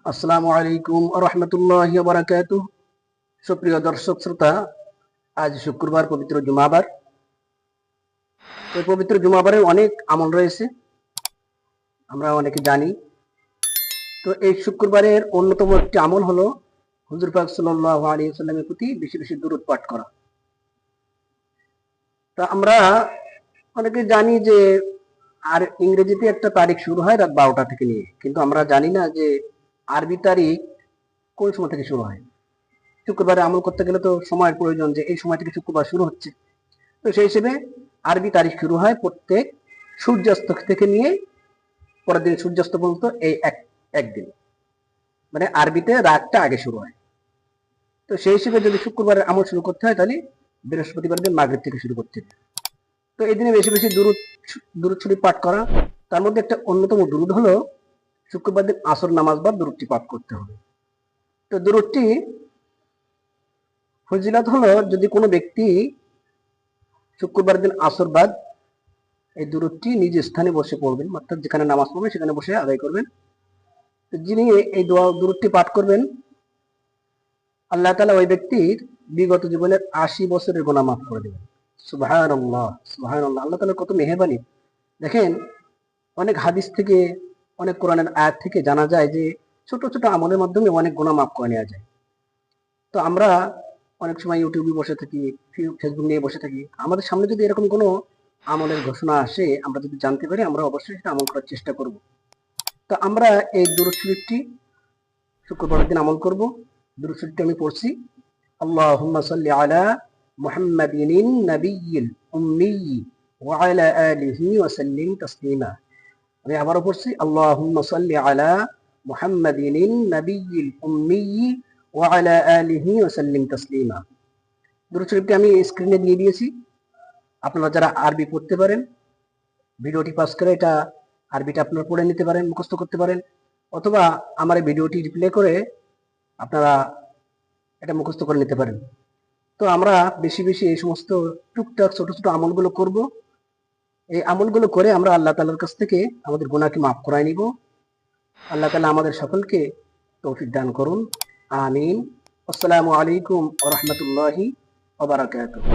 আসসালামু আলাইকুম ওয়া রাহমাতুল্লাহি ওয়া বারাকাতুহু। সুপ্রিয় দর্শক শ্রোতা, আজ শুক্রবার পবিত্র জুমাবার। এই পবিত্র জুমাবারের অনেক আমল রয়েছে, আমরা অনেকে জানি। তো এই শুক্রবারের অন্যতম একটি আমল হলো হুজুর পাক সাল্লাল্লাহু আলাইহি ওয়াসাল্লামের প্রতি বেশি বেশি দুরূদ পাঠ করা। তা আমরা অনেকে জানি যে আর ইংরেজিতে একটা তারিখ শুরু হয় রাত 12টা থেকে নিয়ে, কিন্তু আমরা জানি না যে আরবি তারিখ কোন সময় থেকে শুরু হয়। শুক্রবারে আমল করতে গেলে তো সময়ের প্রয়োজন, যে এই সময় থেকে শুক্রবার শুরু হচ্ছে। তো সেই হিসেবে আরবি তারিখ শুরু হয় প্রত্যেক সূর্যাস্ত থেকে নিয়ে পরের দিন সূর্যাস্ত পর্যন্ত, এই একদিন, মানে আরবিতে রাতটা আগে শুরু হয়। তো সেই হিসেবে যদি শুক্রবারের আমল শুরু করতে হয়, তাহলে বৃহস্পতিবার দিন মাগরিব থেকে শুরু করতে হবে। তো এই দিনে বেশি বেশি দুরূদ শরীফ পাঠ করা। তার মধ্যে একটা অন্যতম দুরূদ হলো শুক্রবার দিন আসর নামাজ বা দুরূদটি পাঠ করতে হবে। তো দুরূদটি ফজিলত হলো, যদি কোনো ব্যক্তি শুক্রবার দিন আসর বাদ এই দুরূদটি নিজ স্থানে বসে পড়বেন, অর্থাৎ যেখানে নামাজ পড়বেন সেখানে বসে আদায় করবেন। যিনি এই দুরূদটি পাঠ করবেন, আল্লাহ তাআলা ওই ব্যক্তির বিগত জীবনের 80 বছরের গুনাহ মাফ করে দেবেন। সুবহানাল্লাহ, সুবহানাল্লাহ। আল্লাহ তাআলার কত মেহেরবানি দেখেন। অনেক হাদিস থেকে, অনেক কোরআনের আয়াত থেকে জানা যায় যে ছোট ছোট আমলের মাধ্যমে অনেক গুনাহ মাফ করে নেওয়া যায়। তো আমরা অনেক সময় ইউটিউবে বসে থাকি, ফেসবুক নিয়ে বসে থাকি। আমাদের সামনে যদি এরকম কোনো আমলের ঘোষণা আসে, আমরা যদি জানতে পারি, আমরা অবশ্যই সেটা আমল করার চেষ্টা করব। তো আমরা এই দুরূদ শরীফটি শুক্রবারের দিন আমল করব। দুরূদ শরীফটি আমি পড়ছি, আল্লাহুম্মা সাল্লি আলা মুহাম্মাদিন নাবিয়্যিল উম্মি ওয়া আলা আলিহি ওয়া সাল্লিম তাসলিমা। আমি আবারও পড়ছি, আল্লাহুম্মা সাল্লি আলা মুহাম্মাদিন নাবিয়্যিল উম্মি ওয়া আলা আলিহি ওয়া সাল্লিম তাসলিমা। দুরূদ শরীফটি আমি স্ক্রিনে দিয়ে দিয়েছি। আপনারা যারা আরবি পড়তে পারেন, ভিডিওটি পাস করে এটা আরবিটা আপনারা পড়ে নিতে পারেন, মুখস্থ করতে পারেন, অথবা আমার এই ভিডিওটি রিপ্লে করে আপনারা এটা মুখস্থ করে নিতে পারেন। তো আমরা বেশি বেশি এই সমস্ত টুকটাক ছোট ছোট আমলগুলো করব। এই আমলগুলো করে আমরা আল্লাহ তাআলার কাছ থেকে আমাদের গুনাহকে মাফ করায় নিব। আল্লাহ তাআলা আমাদের সকলকে তৌফিক দান করুন, আমিন। আসসালামু আলাইকুম ওয়া রাহমাতুল্লাহি ওয়া বারাকাতুহু।